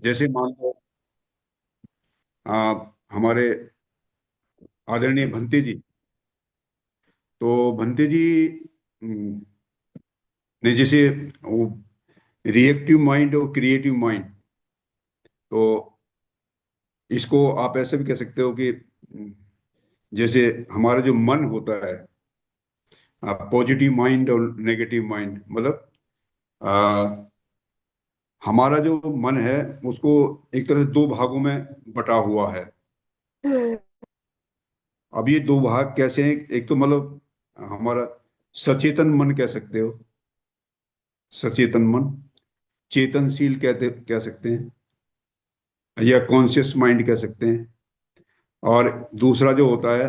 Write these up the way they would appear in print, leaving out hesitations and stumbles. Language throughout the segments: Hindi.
जैसे मान लो हमारे आदरणीय भंते जी। तो भंते जी ने जैसे वो रिएक्टिव माइंड और क्रिएटिव माइंड, तो इसको आप ऐसे भी कह सकते हो कि जैसे हमारा जो मन होता है, पॉजिटिव माइंड और नेगेटिव माइंड, मतलब आ, हमारा जो मन है उसको एक तरह से दो भागों में बटा हुआ है। हम्म। अब ये दो भाग कैसे हैं? एक तो मतलब हमारा सचेतन मन कह सकते हो, सचेतन मन, चेतनशील कहते कह सकते हैं, या कॉन्शियस माइंड कह सकते हैं। और दूसरा जो होता है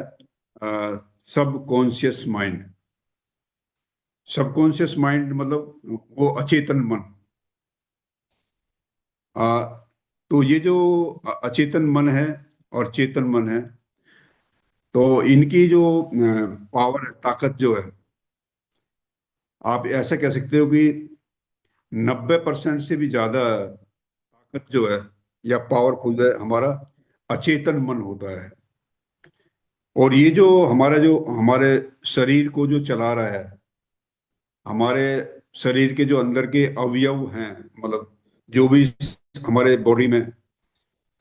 सब कॉन्शियस माइंड। सबकॉन्शियस माइंड मतलब वो अचेतन मन। आ, तो ये जो अचेतन मन है और चेतन मन है, तो इनकी जो पावर है, ताकत जो है, आप ऐसा कह सकते हो कि 90% से भी ज्यादा ताकत जो है या पावरफुल है हमारा अचेतन मन होता है। और ये जो हमारे शरीर को जो चला रहा है, हमारे शरीर के जो अंदर के अवयव हैं, मतलब जो भी हमारे बॉडी में,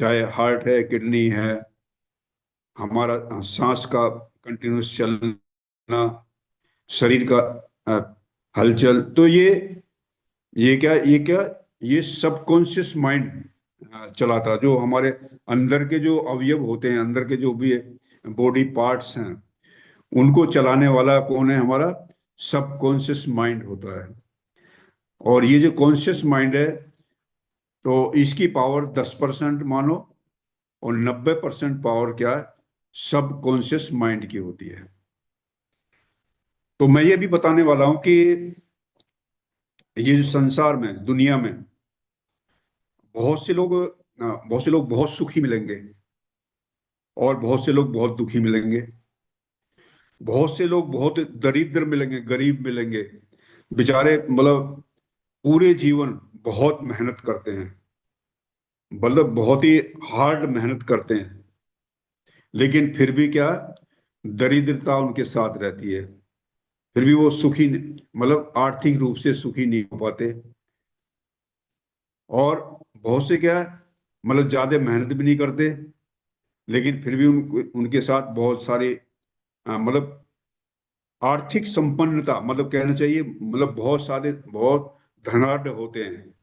चाहे हार्ट है, किडनी है, हमारा सांस का कंटिन्यूस चलना, शरीर का अ, हलचल, तो ये क्या ये सबकॉन्शियस माइंड चलाता, जो हमारे अंदर के जो अवयव होते हैं, अंदर के जो भी बॉडी पार्ट्स हैं, उनको चलाने वाला कौन है? हमारा सबकॉन्शियस माइंड होता है। और ये जो कॉन्शियस माइंड है, तो इसकी पावर 10% मानो, और 90% पावर क्या है? सबकॉन्शियस माइंड की होती है। तो मैं ये भी बताने वाला हूं कि ये जो संसार में, दुनिया में बहुत से लोग बहुत सुखी मिलेंगे, और बहुत से लोग बहुत दुखी मिलेंगे। बहुत से लोग बहुत दरिद्र मिलेंगे, गरीब मिलेंगे, बेचारे मतलब पूरे जीवन बहुत मेहनत करते हैं, मतलब बहुत ही हार्ड मेहनत करते हैं, लेकिन फिर भी क्या, दरिद्रता उनके साथ रहती है। फिर भी वो मतलब आर्थिक रूप से सुखी नहीं हो पाते। और बहुत से क्या है, मतलब ज्यादा मेहनत भी नहीं करते, लेकिन फिर भी उनके साथ बहुत सारे मतलब आर्थिक संपन्नता, मतलब कहना चाहिए, मतलब बहुत सारे बहुत धनाढ़ होते हैं।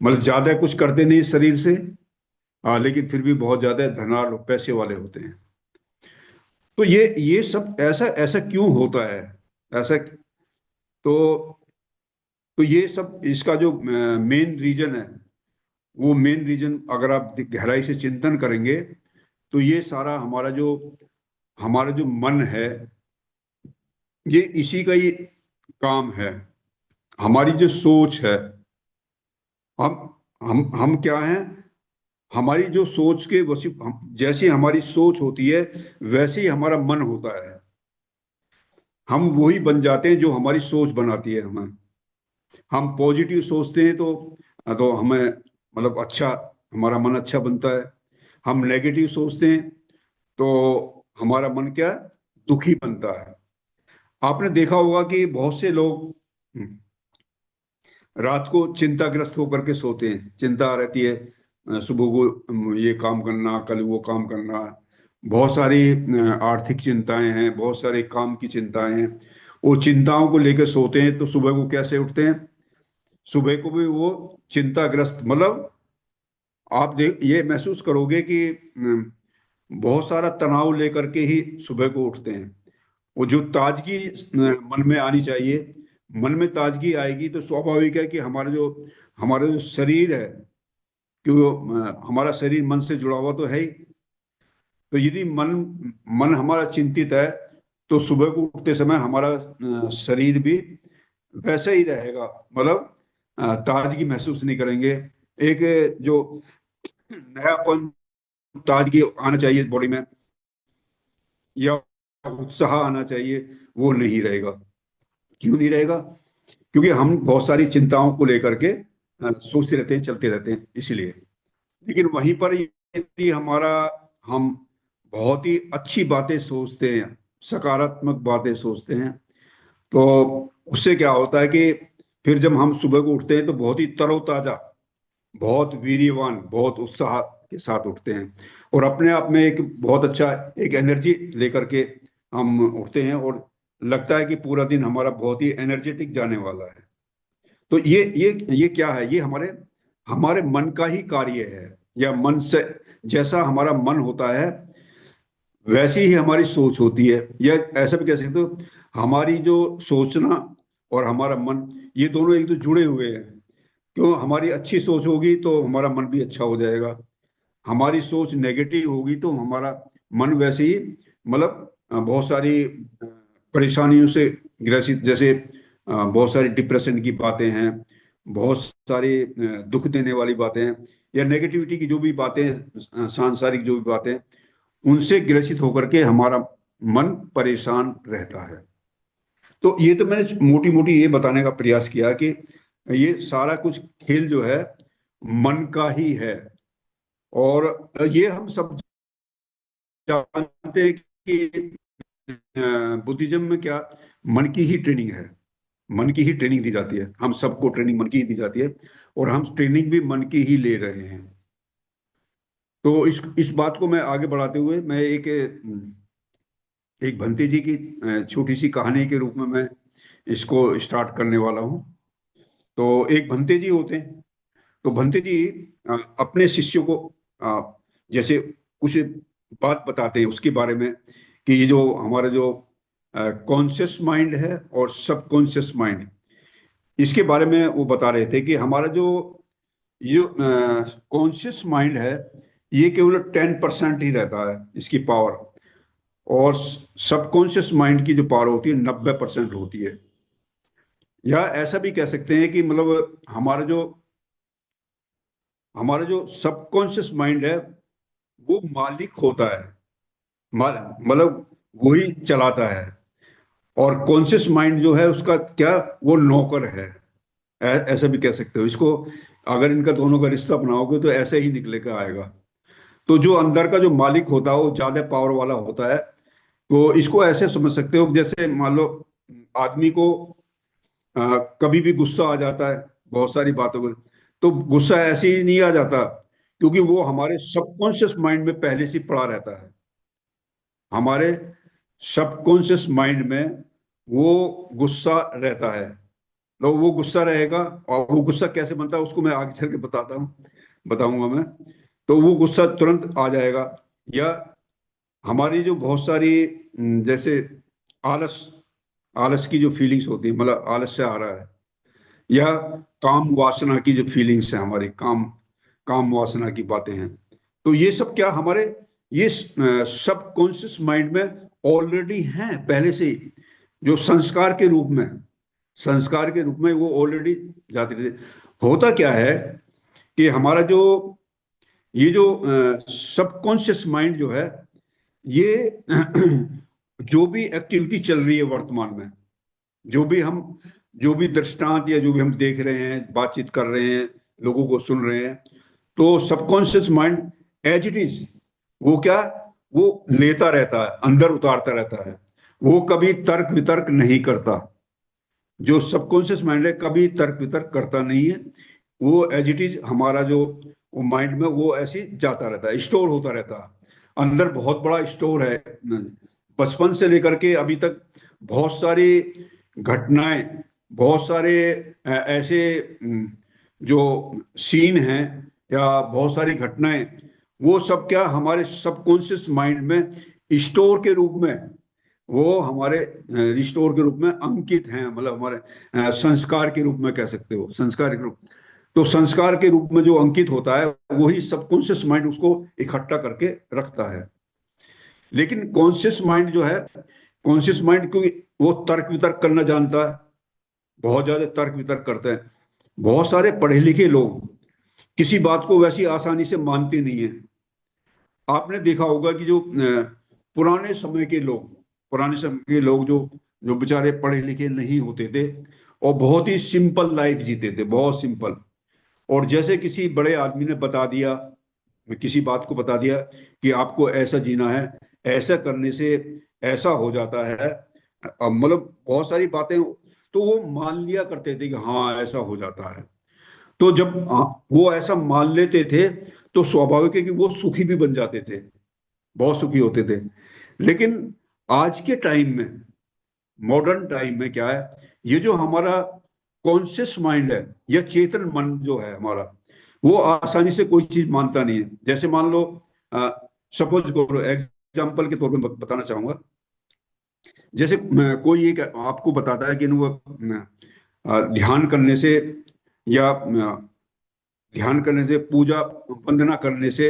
मतलब ज्यादा कुछ करते नहीं शरीर से, लेकिन फिर भी बहुत ज्यादा धनाढ़ पैसे वाले होते हैं। तो ये सब ऐसा ऐसा क्यों होता है? ऐसा तो तो ये सब इसका जो मेन रीजन है, वो मेन रीजन अगर आप गहराई से चिंतन करेंगे, तो ये सारा हमारा जो मन है, ये इसी का ही काम है। हमारी जो सोच है, हम हम क्या हैं? हमारी जो सोच के जैसी हमारी सोच होती है, वैसे ही हमारा मन होता है। हम वही बन जाते हैं जो हमारी सोच बनाती है हमें। हम पॉजिटिव सोचते हैं तो हमें मतलब अच्छा, हमारा मन अच्छा बनता है। हम नेगेटिव सोचते हैं तो हमारा मन क्या है? दुखी बनता है। आपने देखा होगा कि बहुत से लोग रात को चिंताग्रस्त होकर के सोते हैं, चिंता रहती है सुबह को ये काम करना, कल वो काम करना। बहुत सारी आर्थिक चिंताएं हैं, बहुत सारे काम की चिंताएं हैं। वो चिंताओं को लेकर सोते हैं, तो सुबह को कैसे उठते हैं? सुबह को भी वो चिंताग्रस्त, मतलब आप देख ये महसूस करोगे कि बहुत सारा तनाव लेकर के ही सुबह को उठते हैं। वो जो ताजगी मन में आनी चाहिए, मन में ताजगी आएगी तो स्वाभाविक है कि हमारा जो शरीर है, क्योंकि हमारा शरीर मन से जुड़ा हुआ तो है ही। तो यदि मन मन हमारा चिंतित है, तो सुबह को उठते समय हमारा शरीर भी वैसे ही रहेगा, मतलब ताजगी महसूस नहीं करेंगे। एक जो नयापन, ताजगी आना चाहिए बॉडी में, या उत्साह आना चाहिए, वो नहीं रहेगा। क्यों नहीं रहेगा? क्योंकि हम बहुत सारी चिंताओं को लेकर के सोचते रहते हैं, चलते रहते हैं, इसीलिए। लेकिन वहीं पर यदि हमारा हम बहुत ही अच्छी बातें सोचते हैं, सकारात्मक बातें सोचते हैं, तो उससे क्या होता है कि फिर जब हम सुबह को उठते हैं तो बहुत ही तरोताजा, बहुत वीर्यवान, बहुत उत्साह के साथ उठते हैं, और अपने आप में एक बहुत अच्छा एक एनर्जी लेकर के हम उठते हैं, और लगता है कि पूरा दिन हमारा बहुत ही एनर्जेटिक जाने वाला है। तो ये क्या है? ये हमारे हमारे मन का ही कार्य है, या मन से, जैसा हमारा मन होता है वैसी ही हमारी सोच होती है, या ऐसा भी कह सकते हो, हमारी जो सोचना और हमारा मन, ये दोनों एक तो जुड़े हुए हैं। क्यों? हमारी अच्छी सोच होगी तो हमारा मन भी अच्छा हो जाएगा, हमारी सोच नेगेटिव होगी तो हमारा मन वैसे ही, मतलब बहुत सारी परेशानियों से ग्रसित, जैसे बहुत सारी डिप्रेशन की बातें हैं, बहुत सारी दुख देने वाली बातें हैं, या नेगेटिविटी की जो भी बातें सांसारिक जो भी बातें, उनसे ग्रसित होकर के हमारा मन परेशान रहता है। तो ये तो मैंने मोटी मोटी ये बताने का प्रयास किया कि ये सारा कुछ खेल जो है मन का ही है। और ये हम सब जानते हैं कि बुद्धिज्म में क्या, मन की ही ट्रेनिंग है, मन की ही ट्रेनिंग दी जाती है, हम सबको ट्रेनिंग मन की ही दी जाती है, और हम ट्रेनिंग भी मन की ही ले रहे हैं। तो इस बात को मैं आगे बढ़ाते हुए मैं एक भंते जी की छोटी सी कहानी के रूप में मैं इसको स्टार्ट करने वाला हूँ। तो एक भंते जी होते हैं। तो भंते जी अपने शिष्यों को जैसे कुछ बात बताते हैं उसके बारे में, कि ये जो हमारा जो कॉन्शियस माइंड है और सबकॉन्शियस माइंड, इसके बारे में वो बता रहे थे कि हमारा जो ये कॉन्शियस माइंड है, ये केवल 10% ही रहता है इसकी पावर, और सबकॉन्शियस माइंड की जो पावर होती है 90% होती है। या ऐसा भी कह सकते हैं कि मतलब हमारा जो सबकॉन्शियस माइंड है वो मालिक होता है, मतलब वही चलाता है, और कॉन्शियस माइंड जो है उसका क्या, वो नौकर है। ऐसा भी कह सकते हो इसको। अगर इनका दोनों का रिश्ता बनाओगे तो ऐसे ही निकले का आएगा। तो जो अंदर का जो मालिक होता है वो ज्यादा पावर वाला होता है। तो इसको ऐसे समझ सकते हो, जैसे मान लो आदमी को कभी भी गुस्सा आ जाता है बहुत सारी बातों पर, तो गुस्सा ऐसे ही नहीं आ जाता, क्योंकि वो हमारे सबकॉन्शियस माइंड में पहले से पड़ा रहता है। हमारे सबकॉन्शियस माइंड में वो गुस्सा रहता है। तो वो गुस्सा रहेगा, और वो गुस्सा कैसे बनता है उसको मैं आगे चल के बताऊंगा मैं। तो वो गुस्सा तुरंत आ जाएगा। या हमारी जो बहुत सारी जैसे आलस आलस की जो फीलिंग्स होती है, मतलब आलस से आ रहा है, या काम वासना की जो फीलिंग्स है, हमारी काम काम वासना की बातें हैं, तो ये सब क्या हमारे ये सबकॉन्शियस माइंड में ऑलरेडी हैं पहले से ही, जो संस्कार के रूप में वो ऑलरेडी जाते थे। होता क्या है कि हमारा जो ये जो सबकॉन्शियस माइंड जो है, ये जो भी एक्टिविटी चल रही है वर्तमान में, जो भी हम जो भी दृष्टांत या जो भी हम देख रहे हैं, बातचीत कर रहे हैं, लोगों को सुन रहे हैं, तो subconscious mind as it is वो क्या, वो लेता रहता है, अंदर उतारता रहता है। वो कभी तर्क वितर्क नहीं करता। जो सबकॉन्शियस माइंड है कभी तर्क वितर्क करता नहीं है। वो एज इट इज हमारा जो वो माइंड में वो ऐसे ही जाता रहता है, स्टोर होता रहता है। अंदर बहुत बड़ा स्टोर है, बचपन से लेकर के अभी तक बहुत सारी घटनाएं, बहुत सारे ऐसे जो सीन हैं, या बहुत सारी घटनाएं, वो सब क्या हमारे सबकॉन्शियस माइंड में स्टोर के रूप में, वो हमारे रिस्टोर के रूप में अंकित हैं, मतलब हमारे संस्कार के रूप में कह सकते हो, संस्कार के रूप। तो संस्कार के रूप में जो अंकित होता है वही सबकॉन्शियस माइंड उसको इकट्ठा करके रखता है। लेकिन कॉन्शियस माइंड जो है, कॉन्शियस माइंड क्योंकि वो तर्क वितर्क करना जानता है, बहुत ज्यादा तर्क वितर्क करते हैं। बहुत सारे पढ़े लिखे लोग किसी बात को वैसी आसानी से मानते नहीं है। आपने देखा होगा कि जो पुराने समय के लोग जो जो बेचारे पढ़े लिखे नहीं होते थे, और बहुत ही सिंपल लाइफ जीते थे, बहुत सिंपल। और जैसे किसी बड़े आदमी ने बता दिया, किसी बात को बता दिया कि आपको ऐसा जीना है, ऐसा करने से ऐसा हो जाता है, मतलब बहुत सारी बातें, तो वो मान लिया करते थे कि हाँ ऐसा हो जाता है। तो जब वो ऐसा मान लेते थे तो स्वाभाविक है कि वो सुखी भी बन जाते थे, बहुत सुखी होते थे। लेकिन आज के टाइम में, मॉडर्न टाइम में क्या है, ये जो हमारा कॉन्शियस माइंड है या चेतन मन जो है हमारा, वो आसानी से कोई चीज मानता नहीं है। जैसे मान लो, सपोज करो, एग्जाम्पल के तौर पे बताना चाहूंगा। जैसे कोई एक आपको बताता है कि वो ध्यान करने से या ध्यान करने से, पूजा वंदना करने से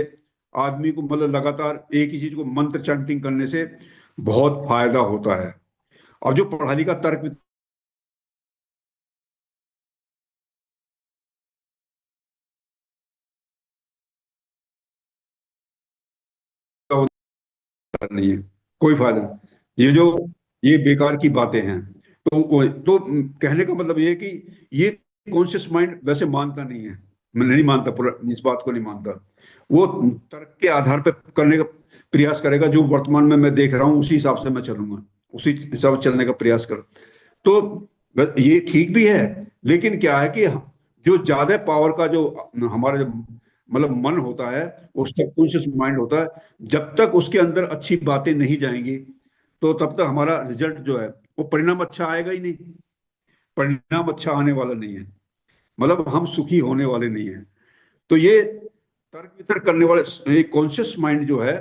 आदमी को, मतलब लगातार एक ही चीज को मंत्र चैंटिंग करने से बहुत फायदा होता है। और जो पढ़ाई का तर्क नहीं है, कोई फायदा नहीं, ये बेकार की बातें हैं। तो कहने का मतलब ये है कि ये कॉन्शियस माइंड वैसे मानता नहीं है, मैं नहीं मानता, पूरा इस बात को नहीं मानता। वो तर्क के आधार पर करने का प्रयास करेगा, जो वर्तमान में मैं देख रहा हूँ उसी हिसाब से मैं चलूंगा, उसी हिसाब से चलने का प्रयास कर। तो ये ठीक भी है, लेकिन क्या है कि जो ज्यादा पावर का जो हमारा जो मतलब मन होता है, वो सबकॉन्शियस माइंड होता है, जब तक उसके अंदर अच्छी बातें नहीं जाएंगी तो तब तक हमारा रिजल्ट जो है वो परिणाम अच्छा आएगा ही नहीं, परिणाम अच्छा आने वाला नहीं है, मतलब हम सुखी होने वाले नहीं है। तो ये तर्क वितर्क करने वाले कॉन्शियस माइंड जो है,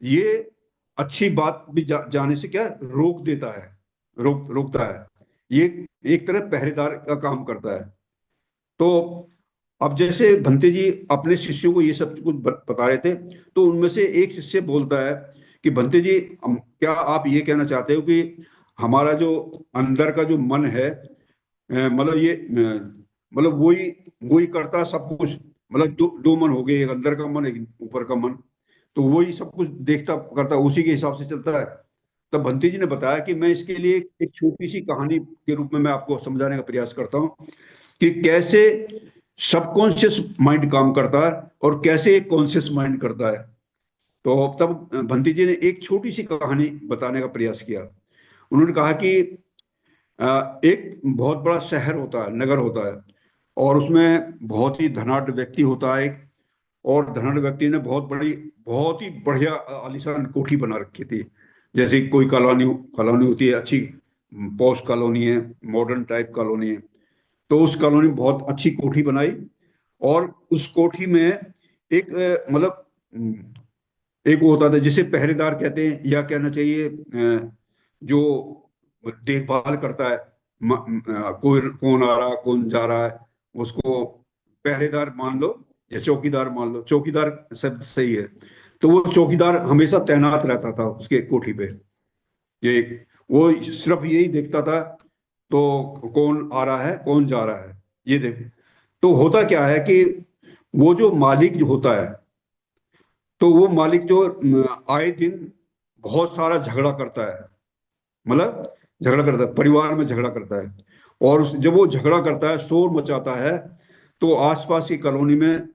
ये अच्छी बात भी जाने से क्या रोक देता है, रोकता है। ये एक तरह पहरेदार का काम करता है। तो अब जैसे भंते जी अपने शिष्यों को ये सब कुछ बता रहे थे, तो उनमें से एक शिष्य बोलता है कि भंते जी, क्या आप ये कहना चाहते हो कि हमारा जो अंदर का जो मन है, मतलब ये मतलब वही वही करता है सब कुछ, मतलब दो मन हो गए, एक अंदर का मन, एक ऊपर का मन, तो वही सब कुछ देखता करता, उसी के हिसाब से चलता है। तब भंते जी ने बताया कि मैं इसके लिए एक छोटी सी कहानी के रूप में मैं आपको समझाने का प्रयास करता हूँ कि कैसे सबकॉन्शियस माइंड काम करता है और कैसे एक कॉन्शियस माइंड करता है। तो तब भंती जी ने एक छोटी सी कहानी बताने का प्रयास किया। उन्होंने कहा कि एक बहुत बड़ा शहर होता है, नगर होता है, और उसमें बहुत ही धनाढ्य व्यक्ति होता है एक, और धनाढ्य व्यक्ति ने बहुत ही बढ़िया आलीशान कोठी बना रखी थी। जैसे कोई कॉलोनी कॉलोनी होती है अच्छी, पॉश कॉलोनी है, मॉडर्न टाइप कॉलोनी है, तो उस कॉलोनी में बहुत अच्छी कोठी बनाई। और उस कोठी में एक मतलब एक वो होता था जिसे पहरेदार कहते हैं, या कहना चाहिए जो देखभाल करता है, कोई कौन आ रहा कौन जा रहा है, उसको पहरेदार मान लो या चौकीदार मान लो, चौकीदार शब्द सही है। तो वो चौकीदार हमेशा तैनात रहता था उसके कोठी पे, ये वो सिर्फ यही देखता था, तो कौन आ रहा है कौन जा रहा है, ये देख। तो होता क्या है कि वो जो मालिक जो होता है, तो वो मालिक जो आए दिन बहुत सारा झगड़ा करता है, मतलब झगड़ा करता है, परिवार में झगड़ा करता है। और जब वो झगड़ा करता है, शोर मचाता है, तो आसपास की कॉलोनी में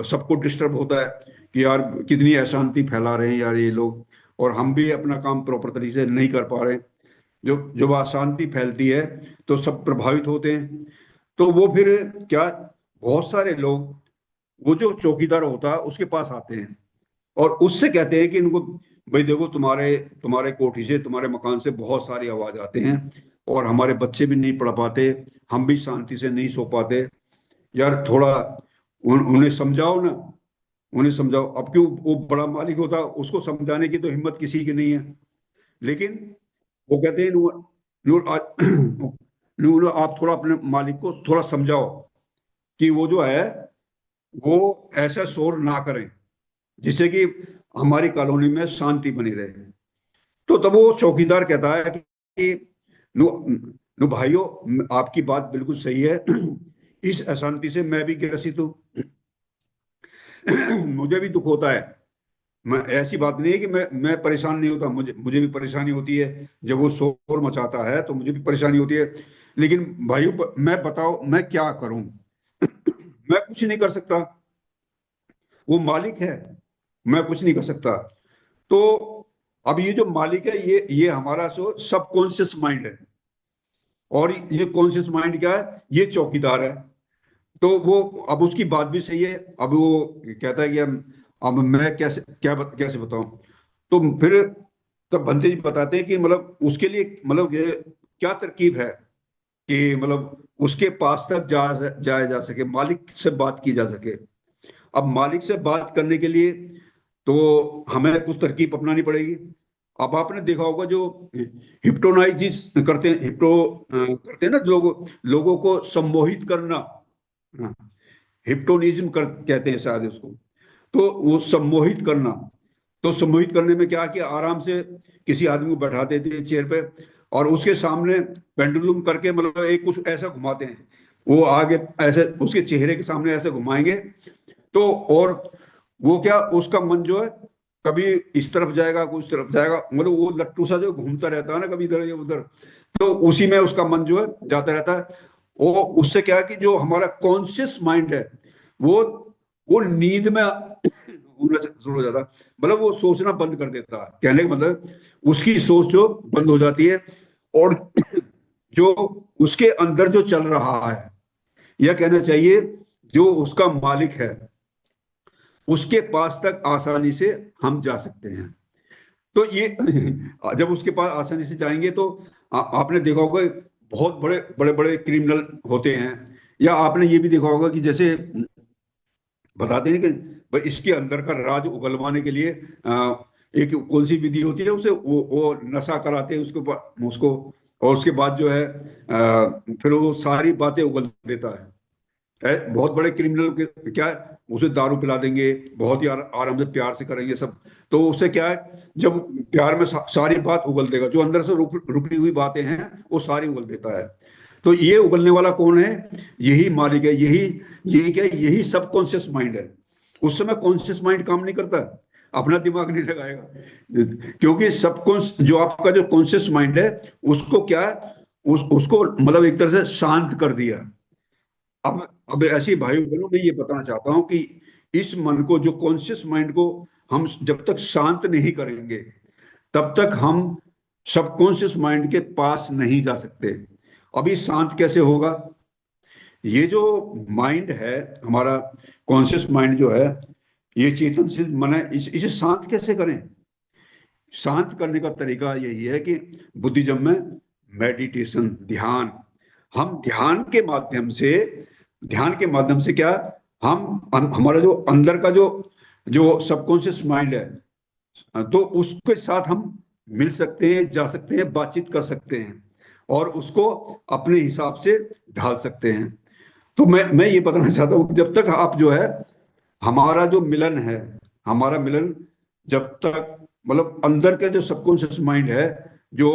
सबको डिस्टर्ब होता है कि यार कितनी अशांति फैला रहे हैं यार ये लोग, और हम भी अपना काम प्रॉपर तरीके से नहीं कर पा रहे। जो जब अशांति फैलती है तो सब प्रभावित होते हैं। तो वो फिर क्या, बहुत सारे लोग वो जो चौकीदार होता है उसके पास आते हैं और उससे कहते हैं कि इनको, भाई देखो तुम्हारे तुम्हारे कोठी से, तुम्हारे मकान से बहुत सारी आवाज आते हैं, और हमारे बच्चे भी नहीं पढ़ पाते, हम भी शांति से नहीं सो पाते, यार थोड़ा उन्हें समझाओ ना, उन्हें समझाओ। अब क्यों, वो बड़ा मालिक होता, उसको समझाने की तो हिम्मत किसी की नहीं है। लेकिन वो कहते हैं नूर, नूर, नूर आप थोड़ा अपने मालिक को थोड़ा समझाओ कि वो जो है वो ऐसा शोर ना करें, जिससे कि हमारी कॉलोनी में शांति बनी रहे। तो तब वो चौकीदार कहता है कि नो, नो भाइयों, आपकी बात बिल्कुल सही है, इस अशांति से मैं भी ग्रसित हूँ, मुझे भी दुख होता है। मैं, ऐसी बात नहीं है कि मैं परेशान नहीं होता, मुझे मुझे भी परेशानी होती है, जब वो शोर मचाता है तो मुझे भी परेशानी होती है। लेकिन भाइयों, मैं बताओ मैं क्या करूं, मैं कुछ नहीं कर सकता। वो मालिक है, मैं कुछ नहीं कर सकता। तो अब ये जो मालिक है, ये हमारा सबकॉन्शियस माइंड है। और ये कॉन्शियस माइंड क्या है? ये चौकीदार है। तो वो, अब उसकी बात भी सही है। अब वो कहता है कि अब मैं कैसे बताऊं। तो फिर तब बंते जी बताते हैं कि मतलब उसके लिए मतलब ये क्या तरकीब है कि मतलब उसके पास तक जाया जा सके, मालिक से बात की जा सके। अब मालिक से बात करने के लिए तो हमें कुछ तरकीब अपनानी पड़ेगी। अब आपने देखा होगा जो हिप्नोटाइजिस करते हैं, करते हैं ना लोगों को सम्मोहित करना। हाँ, हिप्नोटिज्म कहते हैं शायद उसको। तो वो सम्मोहित करना, तो सम्मोहित करने में क्या कि आराम से किसी आदमी को बैठा देते हैं चेयर पे, और उसके सामने पेंडुलम करके मतलब एक कुछ ऐसा घुमाते हैं, वो आगे ऐसे उसके चेहरे के सामने ऐसे घुमाएंगे। तो और वो क्या, उसका मन जो है कभी इस तरफ जाएगा, कुछ तरफ जाएगा, मतलब वो लट्टू सा जो घूमता रहता है ना, कभी इधर या उधर, तो उसी में उसका मन जो है जाता रहता है। वो उससे क्या है कि जो हमारा कॉन्शियस माइंड है, वो वो नींद में होना शुरू हो जाता है। मतलब वो सोचना बंद कर देता है, कहने का मतलब उसकी सोच जो बंद हो जाती है। और जो उसके अंदर जो चल रहा है, यह कहना चाहिए जो उसका मालिक है, उसके पास तक आसानी से हम जा सकते हैं। तो ये जब उसके पास आसानी से जाएंगे तो आपने देखा होगा बहुत बड़े बड़े बड़े क्रिमिनल होते हैं। या आपने ये भी देखा होगा कि जैसे बताते हैं कि भाई इसके अंदर का राज उगलवाने के लिए एक कौन सी विधि होती है, उसे वो नशा कराते हैं उसको। और उसके बाद जो है फिर वो सारी बातें उगल देता है। बहुत बड़े क्रिमिनल के क्या है, उसे दारू पिला देंगे, बहुत ही आराम से प्यार से करेंगे सब। तो उससे क्या है, जब प्यार में सारी बात उगल देगा, जो अंदर से रुकी हुई बातें हैं वो सारी उगल देता है। तो ये उगलने वाला कौन है? यही मालिक है, यही यही क्या है? यही सबकॉन्शियस माइंड है। उस समय कॉन्शियस माइंड काम नहीं करता, अपना दिमाग नहीं लगाएगा, क्योंकि सबकॉन्श जो आपका जो कॉन्शियस माइंड है, उसको क्या है, उसको मतलब एक तरह से शांत कर दिया। अब ऐसी भाइयों बहनों, मैं ये बताना चाहता हूं कि इस मन को, जो कॉन्शियस माइंड को, हम जब तक शांत नहीं करेंगे तब तक हम सबकॉन्शियस माइंड के पास नहीं जा सकते। अभी शांत कैसे होगा? ये जो माइंड है हमारा, कॉन्शियस माइंड जो है, ये चेतनशील मन है, इसे शांत कैसे करें? शांत करने का तरीका यही है कि बुद्धिज्म में मेडिटेशन, ध्यान। हम ध्यान के माध्यम से क्या, हमारा जो अंदर का जो जो सबकॉन्शियस माइंड है, तो उसके साथ हम मिल सकते हैं, जा सकते हैं, बातचीत कर सकते हैं, और उसको अपने हिसाब से ढाल सकते हैं। तो मैं ये बताना चाहता हूँ कि जब तक आप जो है, हमारा जो मिलन है, हमारा मिलन जब तक मतलब अंदर के जो सबकॉन्शियस माइंड है, जो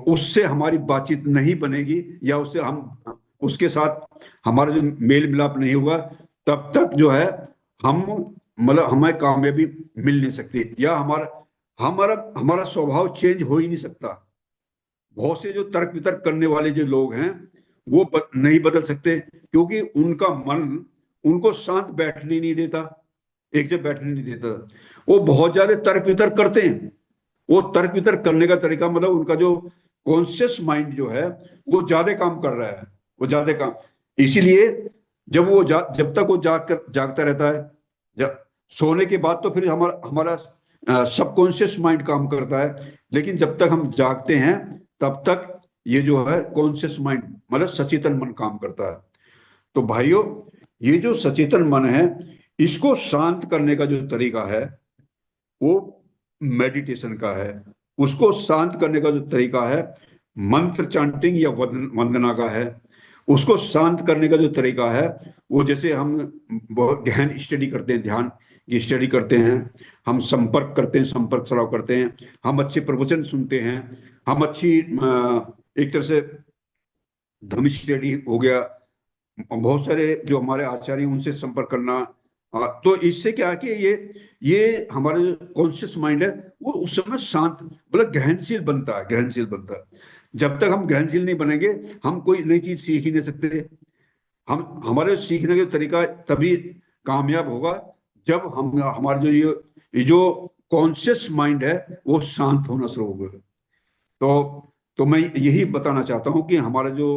उससे हमारी बातचीत नहीं बनेगी, या उससे हम उसके साथ हमारा जो मेल मिलाप नहीं हुआ, तब तक जो है हम मतलब हमें कामयाबी मिल नहीं सकती, या हमारा हमारा हमारा स्वभाव चेंज हो ही नहीं सकता। बहुत से जो तर्क वितर्क करने वाले जो लोग हैं, वो नहीं बदल सकते, क्योंकि उनका मन उनको शांत बैठने नहीं देता, एक जगह बैठने नहीं देता। वो बहुत ज्यादा तर्क वितर्क करते हैं। वो तर्क वितर्क करने का तरीका मतलब उनका जो कॉन्शियस माइंड जो है, वो ज्यादा काम कर रहा है, वो ज्यादा काम। इसीलिए जब तक वो जागता रहता है, जब सोने के बाद तो फिर हमारा हमारा सबकॉन्शियस माइंड काम करता है, लेकिन जब तक हम जागते हैं तब तक ये जो है कॉन्शियस माइंड मतलब सचेतन मन काम करता है। तो भाइयों, ये जो सचेतन मन है, इसको शांत करने का जो तरीका है वो मेडिटेशन का है। उसको शांत करने का जो तरीका है मंत्र चांटिंग या वंदना का है। उसको शांत करने का जो तरीका है, वो जैसे हम बहुत गहन स्टडी करते हैं, ध्यान की स्टडी करते हैं, हम संपर्क करते हैं, संपर्क सराव करते हैं, हम अच्छे प्रवचन सुनते हैं, हम अच्छी एक तरह से धर्म स्टडी हो गया, बहुत सारे जो हमारे आचार्य हैं उनसे संपर्क करना। तो इससे क्या है कि ये हमारा जो कॉन्शियस माइंड है, वो उस समय शांत मतलब ग्रहणशील बनता है, ग्रहणशील बनता है। जब तक हम ग्रहणशील नहीं बनेंगे, हम कोई नई चीज सीख ही नहीं सकते। हम हमारे सीखने का तरीका तभी कामयाब होगा जब हम हमारा जो ये जो कॉन्शियस माइंड है वो शांत होना शुरू होगा। तो मैं यही बताना चाहता हूँ कि हमारा जो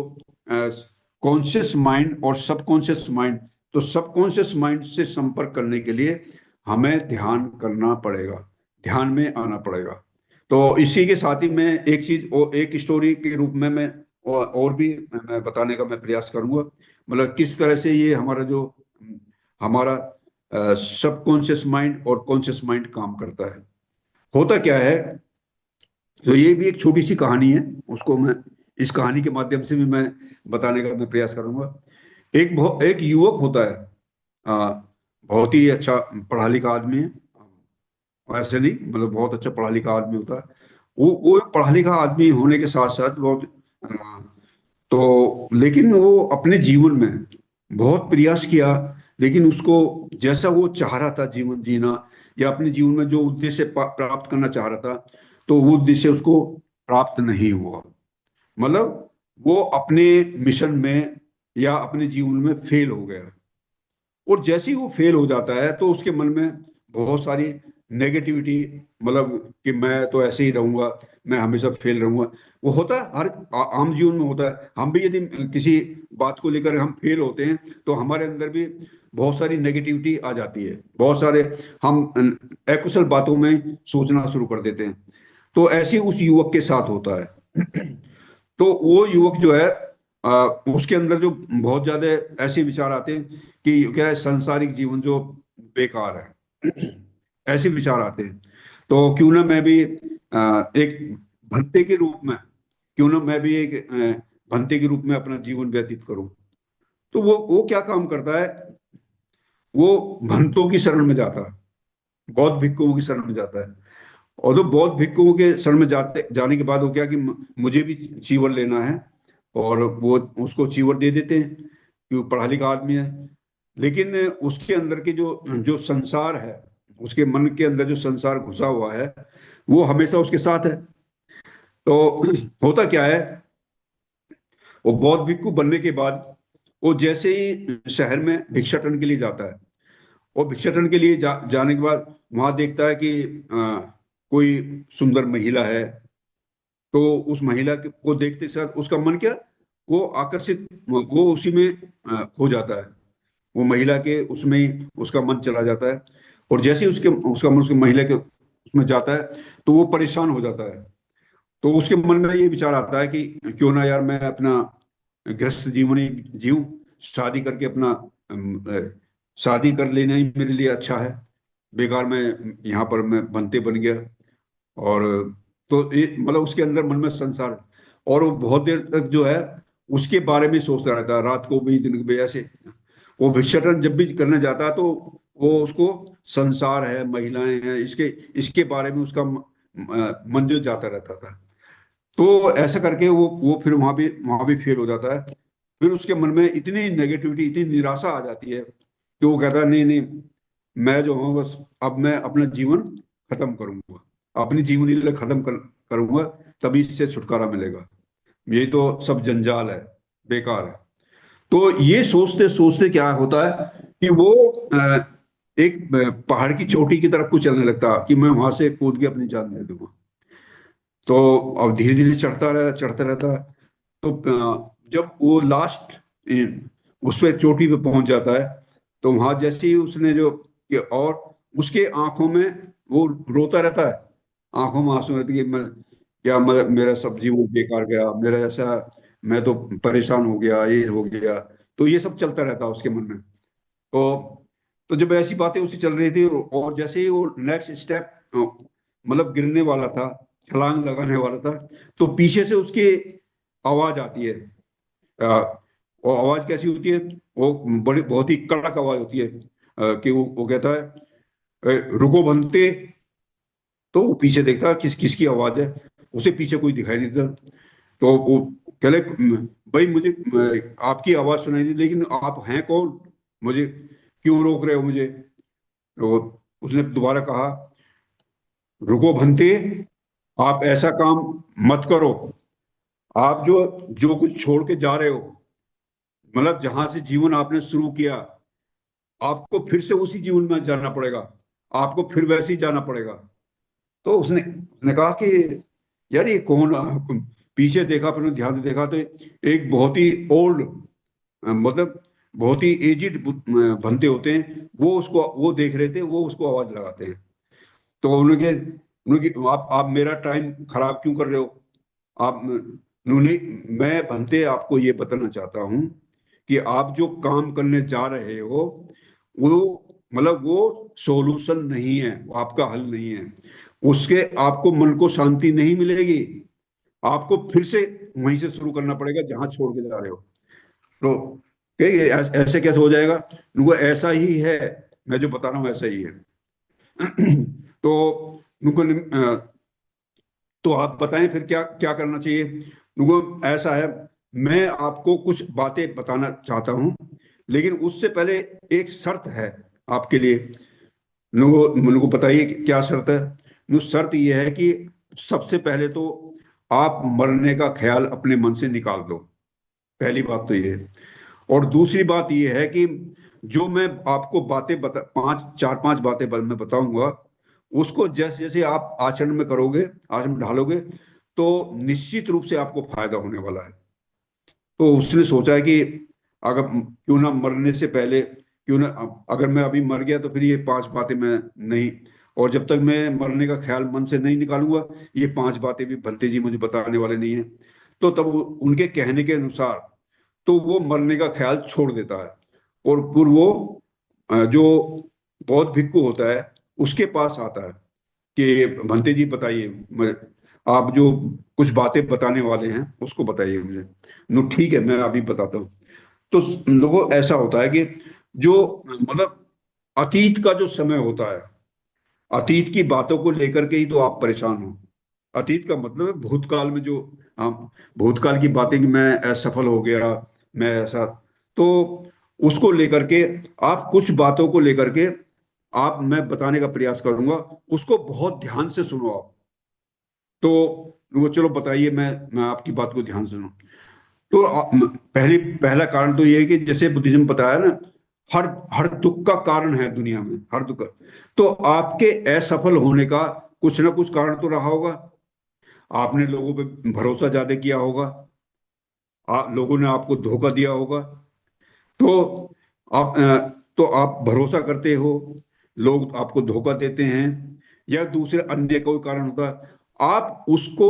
कॉन्शियस माइंड और सबकॉन्शियस माइंड, तो सबकॉन्शियस माइंड से संपर्क करने के लिए हमें ध्यान करना पड़ेगा, ध्यान में आना पड़ेगा। तो इसी के साथ ही मैं एक चीज और एक स्टोरी के रूप में मैं और भी मैं बताने का मैं प्रयास करूंगा, मतलब किस तरह से ये हमारा जो हमारा सबकॉन्शियस माइंड और कॉन्शियस माइंड काम करता है। होता क्या है, तो ये भी एक छोटी सी कहानी है, उसको मैं इस कहानी के माध्यम से भी मैं बताने का मैं प्रयास करूंगा। एक युवक होता है, आ, बहुत ही अच्छा पढ़ा लिखा आदमी है, ऐसे नहीं मतलब बहुत अच्छा पढ़ा लिखा आदमी होता है। वो पढ़ा लिखा आदमी होने के साथ साथ बहुत आ, तो लेकिन वो अपने जीवन में बहुत प्रयास किया, लेकिन उसको जैसा वो चाह रहा था जीवन जीना, या अपने जीवन में जो उद्देश्य प्राप्त करना चाह रहा था, तो वो उद्देश्य उसको प्राप्त नहीं हुआ। मतलब वो अपने मिशन में या अपने जीवन में फेल हो गया। और जैसे ही वो फेल हो जाता है तो उसके मन में बहुत सारी नेगेटिविटी, मतलब कि मैं तो ऐसे ही रहूंगा, मैं हमेशा फेल रहूंगा। वो होता है हर आम जीवन में होता है। हम भी यदि किसी बात को लेकर हम फेल होते हैं तो हमारे अंदर भी बहुत सारी नेगेटिविटी आ जाती है, बहुत सारे हम अकुशल बातों में सोचना शुरू कर देते हैं। तो ऐसे उस युवक के साथ होता है। तो वो युवक जो है, उसके अंदर जो बहुत ज्यादा ऐसे विचार आते हैं कि क्या है, सांसारिक जीवन जो बेकार है, ऐसे विचार आते हैं। तो क्यों ना मैं भी एक भंते के रूप में, क्यों ना मैं भी एक भंते के रूप में अपना जीवन व्यतीत करूं। तो वो क्या काम करता है, वो भंतों की शरण में जाता है, बौद्ध भिक्षुओं की शरण में जाता है। और तो बौद्ध भिक्षुओं के शरण में जाने के बाद वो क्या कि मुझे भी चीवर लेना है, और वो उसको चीवर दे देते हैं कि वो पढ़ा लिखा आदमी है। लेकिन उसके अंदर के जो जो संसार है, उसके मन के अंदर जो संसार घुसा हुआ है, वो हमेशा उसके साथ है। तो होता क्या है, वो बौद्ध भिक्षु बनने के बाद वो जैसे ही शहर में भिक्षाटन के लिए जाता है, और भिक्षाटन के लिए जाने के बाद वहां देखता है कि कोई सुंदर महिला है। तो उस महिला को देखते साथ उसका मन क्या, वो आकर्षित, वो उसी में खो जाता है। वो महिला के उसमें ही उसका मन चला जाता है। और जैसे ही उसका मन उसके महिला के उसमें जाता है तो वो परेशान हो जाता है। तो उसके मन में ये विचार आता है कि क्यों ना यार मैं अपना गृहस्थ जीवन ही जीऊं, शादी करके अपना शादी कर लेना ही मेरे लिए अच्छा है। बेकार मैं यहाँ पर मैं बनते बन गया। और तो मतलब उसके अंदर मन में संसार, और वो बहुत देर तक जो है उसके बारे में सोचता रहता है, रात को भी दिन को भी ऐसे। वो भिक्षाटन जब भी करने जाता है तो वो उसको संसार है, महिलाएं हैं, इसके इसके बारे में उसका मन जो जाता रहता था। तो ऐसा करके वो फिर वहां भी फेल हो जाता है। फिर उसके मन में इतनी नेगेटिविटी, इतनी निराशा आ जाती है कि वो कहता है नहीं नहीं, मैं जो हूँ बस अब मैं अपना जीवन खत्म करूंगा, अपनी जीवन लीला करूंगा, तभी इससे छुटकारा मिलेगा। ये तो सब जंजाल है, बेकार है। तो ये सोचते सोचते क्या होता है कि वो एक पहाड़ की चोटी की तरफ को चलने लगता कि मैं वहां से कूद के अपनी जान दे दूंगा। तो अब धीरे धीरे चढ़ता रहता है। तो जब वो लास्ट उस पे चोटी पे पहुंच जाता है, तो वहां जैसे ही उसने जो और उसके आंखों में वो रोता रहता है, आंखों में आंसू रहते कि मेरा सब जीवन बेकार गया, मेरा ऐसा, मैं तो परेशान हो गया, ये हो गया। तो ये सब चलता रहता है उसके मन में। तो जब ऐसी बातें उसे चल रही थी, और जैसे ही वो नेक्स्ट स्टेप मतलब गिरने वाला था, छलांग लगाने वाला था, तो पीछे से उसकी आवाज आती है। वो आवाज कैसी होती है, वो बड़ी बहुत ही कड़क आवाज होती है, कि वो कहता है, रुको बनते। तो वो पीछे देखता है किसकी आवाज है, उसे पीछे कोई दिखाई नहीं देता। तो वो कहले, भाई मुझे आपकी आवाज सुनाई दी, लेकिन आप हैं कौन, मुझे क्यों रोक रहे हो मुझे। तो उसने दोबारा कहा, रुको भंते, आप ऐसा काम मत करो। आप जो जो कुछ छोड़ के जा रहे हो, मतलब जहां से जीवन आपने शुरू किया, आपको फिर से उसी जीवन में जाना पड़ेगा, आपको फिर वैसे ही जाना पड़ेगा। तो उसने उसने कहा कि यार ये कौन पीछे देखा, फिर ध्यान से देखा तो एक बहुत ही ओल्ड, मतलब बहुत ही एजिड बंदे होते हैं, वो देख रहे थे, वो उसको आवाज लगाते हैं। तो उन्होंने आप मेरा टाइम खराब क्यों कर रहे हो आप। उन्होंने मैं भंते आपको ये बताना चाहता हूँ कि आप जो काम करने जा रहे हो वो, मतलब वो सॉल्यूशन नहीं है, वो आपका हल नहीं है। उसके आपको मन को शांति नहीं मिलेगी, आपको फिर से वहीं से शुरू करना पड़ेगा जहां छोड़ के जा रहे हो। तो कहिए ऐसे कैसे हो जाएगा, वो ऐसा ही है, मैं जो बता रहा हूँ ऐसा ही है। तो उनको तो आप बताएं फिर क्या क्या करना चाहिए। उनको ऐसा है, मैं आपको कुछ बातें बताना चाहता हूँ, लेकिन उससे पहले एक शर्त है आपके लिए। लोगों को बताइए कि क्या शर्त है। शर्त यह है कि सबसे पहले तो आप मरने का ख्याल अपने मन से निकाल दो, पहली बात तो ये है। और दूसरी बात ये है कि जो मैं आपको बातें चार पांच बातें मैं बताऊंगा, उसको जैसे जैसे आप आचरण में करोगे, आचरण में ढालोगे, तो निश्चित रूप से आपको फायदा होने वाला है। तो उसने सोचा है कि अगर क्यों ना मरने से पहले, क्यों ना अगर मैं अभी मर गया तो फिर ये पांच बातें मैं नहीं, और जब तक मैं मरने का ख्याल मन से नहीं निकालूंगा, ये पांच बातें भी भंते जी मुझे बताने वाले नहीं है। तो तब उनके कहने के अनुसार तो वो मरने का ख्याल छोड़ देता है, और फिर वो जो बौद्ध भिक्खु होता है उसके पास आता है कि भंते जी बताइए, आप जो कुछ बातें बताने वाले हैं उसको बताइए मुझे। नो ठीक है, मैं अभी बताता हूँ। तो लोगों ऐसा होता है कि जो मतलब अतीत का जो समय होता है, अतीत की बातों को लेकर के ही तो आप परेशान हो। अतीत का मतलब है भूतकाल में जो हम, भूतकाल की बातें कि मैं असफल हो गया, मैं ऐसा, तो उसको लेकर के आप कुछ बातों को लेकर के आप, मैं बताने का प्रयास करूंगा, उसको बहुत ध्यान से सुनो आप। तो वो चलो बताइए, मैं आपकी बात को ध्यान से सुनूं। तो पहला कारण तो ये है कि जैसे बुद्धिज्म बताया ना, हर हर दुख का कारण है दुनिया में, हर दुख तो आपके असफल होने का कुछ ना कुछ कारण तो रहा होगा। आपने लोगों पे भरोसा ज्यादा किया होगा, लोगों ने आपको धोखा दिया होगा। तो तो आप भरोसा करते हो, लोग आपको धोखा देते हैं, या दूसरे अन्य कोई कारण होता है, आप उसको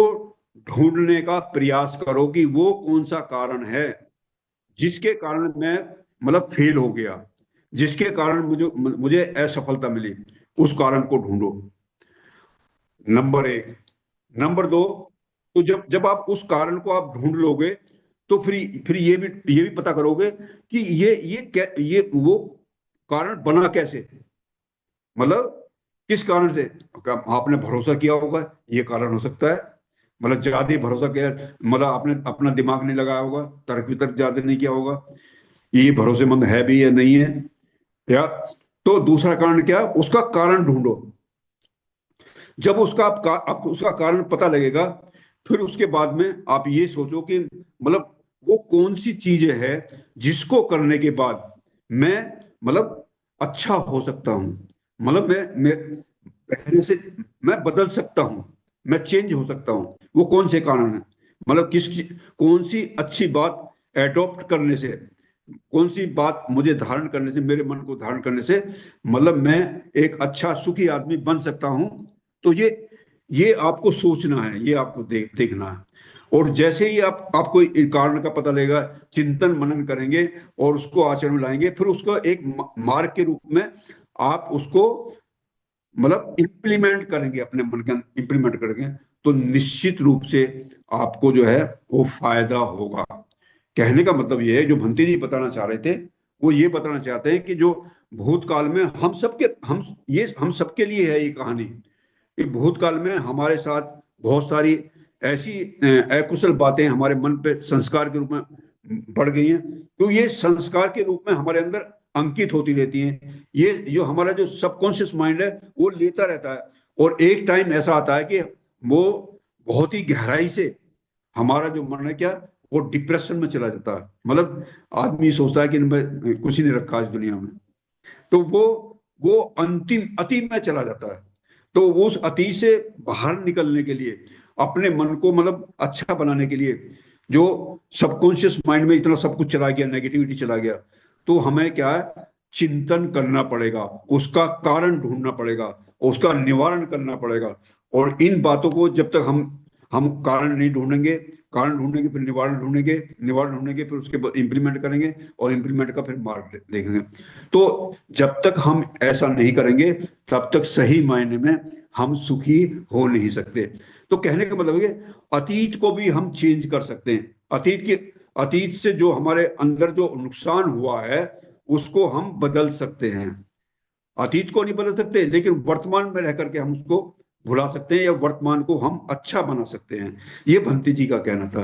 ढूंढने का प्रयास करो कि वो कौन सा कारण है जिसके कारण मैं मतलब फेल हो गया, जिसके कारण मुझे मुझे असफलता मिली, उस कारण को ढूंढो, नंबर एक। नंबर दो, तो जब जब आप उस कारण को आप ढूंढ लोगे, तो फिर ये भी पता करोगे कि ये वो कारण बना कैसे, मतलब किस कारण से। आपने भरोसा किया होगा, ये कारण हो सकता है, मतलब ज्यादा ही भरोसा किया, मतलब आपने अपना दिमाग नहीं लगाया होगा, तर्क वितर्क ज्यादा नहीं किया होगा, ये भरोसेमंद है भी या नहीं है, या तो दूसरा कारण क्या, उसका कारण ढूंढो। जब आपको उसका कारण पता लगेगा, फिर उसके बाद में आप ये सोचो कि मतलब वो कौन सी चीजें है जिसको करने के बाद मैं मतलब अच्छा हो सकता हूँ, मतलब मैं पहले से मैं बदल सकता हूँ, मैं चेंज हो सकता हूँ, वो कौन से कारण है, मतलब कौन सी अच्छी बात एडॉप्ट करने से, कौन सी बात मुझे धारण करने से, मेरे मन को धारण करने से मतलब मैं एक अच्छा सुखी आदमी बन सकता हूं। तो ये आपको सोचना है, ये आपको देखना है। और जैसे ही आपको इस कारण का पता लगेगा, चिंतन मनन करेंगे और उसको आचरण में लाएंगे, फिर उसको एक मार्ग के रूप में आप उसको मतलब इम्प्लीमेंट करेंगे, अपने मन के अंदर इम्प्लीमेंट करेंगे, तो निश्चित रूप से आपको जो है वो फायदा होगा। कहने का मतलब ये है, जो भंती जी बताना चाह रहे थे, वो ये बताना चाहते हैं कि जो भूतकाल में हम सबके लिए है ये कहानी, कि भूतकाल में हमारे साथ बहुत सारी ऐसी अकुशल बातें हमारे मन पे संस्कार के रूप में बढ़ गई हैं, तो ये संस्कार के रूप में हमारे अंदर अंकित होती रहती हैं। ये जो हमारा जो सबकॉन्शियस माइंड है वो लेता रहता है, और एक टाइम ऐसा आता है कि वो बहुत ही गहराई से हमारा जो मन है क्या, वो डिप्रेशन में चला जाता है, मतलब आदमी सोचता है कि मैं कुछ ही नहीं रखा इस दुनिया में। तो वो अंतिम अति में चला जाता है। तो उस अति से बाहर निकलने के लिए, अपने मन को मतलब अच्छा बनाने के लिए, जो सबकॉन्शियस माइंड में इतना सब कुछ चला गया, नेगेटिविटी चला गया, तो हमें क्या है, चिंतन करना पड़ेगा, उसका कारण ढूंढना पड़ेगा, उसका निवारण करना पड़ेगा। और इन बातों को जब तक हम कारण नहीं ढूंढेंगे, कारण ढूंढेंगे फिर निवारण ढूंढेंगे, निवारण ढूंढेंगे फिर उसके बाद इम्प्लीमेंट करेंगे, और इम्प्लीमेंट का फिर मार्ग देखेंगे। तो जब तक हम ऐसा नहीं करेंगे, तब तक सही मायने में हम सुखी हो नहीं सकते। तो कहने का मतलब है कि अतीत को भी हम चेंज कर सकते हैं। अतीत से जो हमारे अंदर जो नुकसान हुआ है, उसको हम बदल सकते हैं। अतीत को नहीं बदल सकते, लेकिन वर्तमान में रह करके हम उसको भुला सकते हैं, या वर्तमान को हम अच्छा बना सकते हैं। ये भंती जी का कहना था।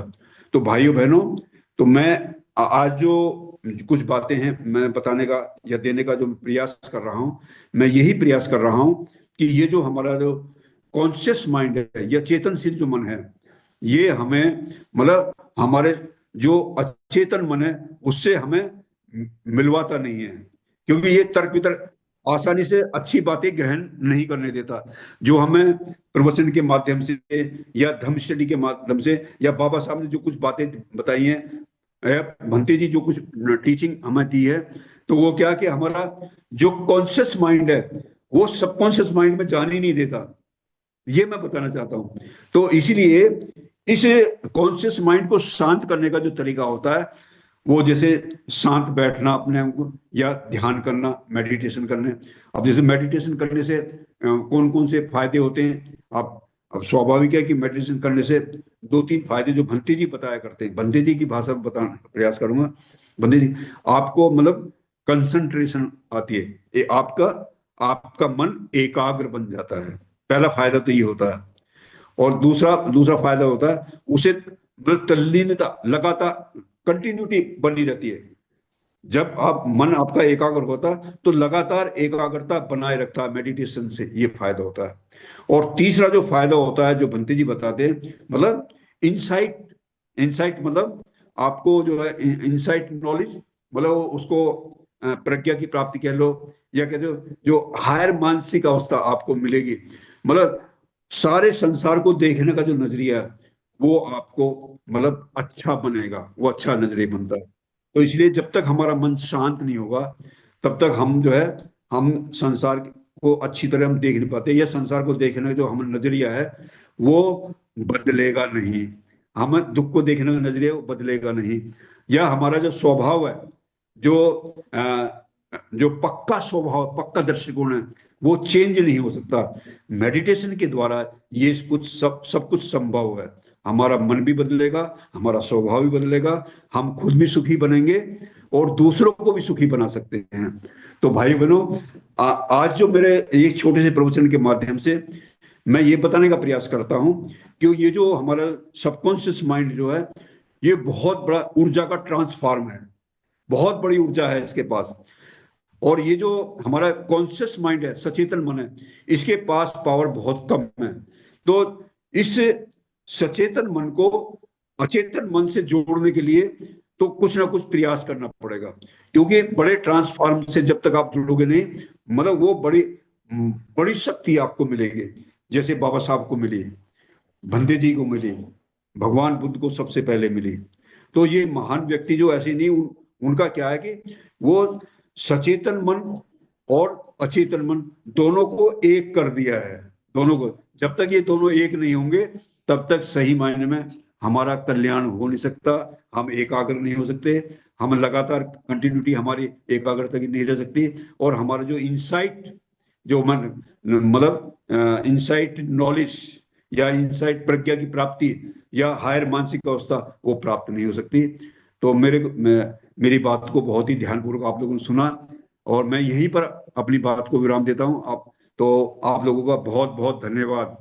तो भाइयों बहनों, तो मैं आज जो कुछ बातें हैं मैं बताने का या देने का जो प्रयास कर रहा हूं, मैं यही प्रयास कर रहा हूं कि ये जो हमारा जो कॉन्शियस माइंड है या चेतनशील जो मन है, ये हमें मतलब हमारे जो अचेतन मन है उससे हमें मिलवाता नहीं है। क्योंकि ये तर्क वितर्क आसानी से अच्छी बातें ग्रहण नहीं करने देता, जो हमें प्रवचन के माध्यम से या धर्म स्टडी के माध्यम से या बाबा साहब ने जो कुछ बातें बताई हैं, भंते जी जो कुछ टीचिंग हमें दी है, तो वो क्या कि हमारा जो कॉन्शियस माइंड है वो सबकॉन्शियस माइंड में जाने ही नहीं देता। ये मैं बताना चाहता हूं। तो इसीलिए इस कॉन्शियस माइंड को शांत करने का जो तरीका होता है, वो जैसे शांत बैठना अपने आप को, या ध्यान करना, मेडिटेशन करने। अब जैसे मेडिटेशन करने से कौन कौन से फायदे होते हैं, आप अब स्वाभाविक है कि मेडिटेशन करने से दो तीन फायदे जो भंते जी बताया करते हैं, भंते जी की भाषा में बताने का प्रयास करूंगा। भंते जी, आपको मतलब कंसंट्रेशन आती है, ये आपका आपका मन एकाग्र बन जाता है। पहला फायदा तो ये होता है। और दूसरा दूसरा फायदा होता है, उसे मतलब तल्लीनता, लगातार कंटिन्यूटी बनी रहती है। जब आप मन आपका एकाग्र होता है तो लगातार एकाग्रता बनाए रखता है मेडिटेशन से, ये फायदा होता है। और तीसरा जो फायदा होता है जो बंते जी बताते हैं, मतलब इंसाइट। इंसाइट मतलब आपको जो है इंसाइट नॉलेज, मतलब उसको प्रज्ञा की प्राप्ति कह लो, या कह दो जो हायर मानसिक अवस्था आपको मिलेगी। मतलब सारे संसार को देखने का जो नजरिया है वो आपको मतलब अच्छा बनेगा, वो अच्छा नजरिया बनता है। तो इसलिए जब तक हमारा मन शांत नहीं होगा, तब तक हम जो है, हम संसार को अच्छी तरह हम देख नहीं पाते, या संसार को देखने का जो हमारा नजरिया है वो बदलेगा नहीं। हम दुख को देखने का नजरिया वो बदलेगा नहीं, या हमारा जो स्वभाव है, जो जो पक्का स्वभाव, पक्का दृष्टिकोण है, वो चेंज नहीं हो सकता। मेडिटेशन के द्वारा ये कुछ सब कुछ संभव है। हमारा मन भी बदलेगा, हमारा स्वभाव भी बदलेगा, हम खुद भी सुखी बनेंगे और दूसरों को भी सुखी बना सकते हैं। तो भाई बहनों, आज जो मेरे एक छोटे से प्रवचन के माध्यम से मैं ये बताने का प्रयास करता हूं कि ये जो हमारा सबकॉन्शियस माइंड जो है, ये बहुत बड़ा ऊर्जा का ट्रांसफार्म है, बहुत बड़ी ऊर्जा है इसके पास। और ये जो हमारा कॉन्शियस माइंड है, सचेतन मन है, इसके पास पावर बहुत कम है। तो इस सचेतन मन को अचेतन मन से जोड़ने के लिए तो कुछ ना कुछ प्रयास करना पड़ेगा। क्योंकि बड़े ट्रांसफॉर्म से जब तक आप जुड़ोगे नहीं, मतलब वो बड़ी बड़ी शक्ति आपको मिलेगी, जैसे बाबा साहब को मिली, भंते जी को मिली, भगवान बुद्ध को सबसे पहले मिली। तो ये महान व्यक्ति जो ऐसे नहीं, उनका क्या है कि वो सचेतन मन और अचेतन मन दोनों को एक कर दिया है। दोनों को, जब तक ये दोनों एक नहीं होंगे, तब तक सही मायने में हमारा कल्याण हो नहीं सकता, हम एकाग्र नहीं हो सकते, हम लगातार कंटिन्यूटी हमारी एकाग्रता की नहीं रह सकती, और हमारा जो इंसाइट, जो मन मतलब इंसाइट नॉलेज या इंसाइट प्रज्ञा की प्राप्ति या हायर मानसिक अवस्था, वो प्राप्त नहीं हो सकती। तो मेरी बात को बहुत ही ध्यानपूर्वक आप लोगों ने सुना, और मैं यहीं पर अपनी बात को विराम देता हूं। आप लोगों का बहुत बहुत धन्यवाद।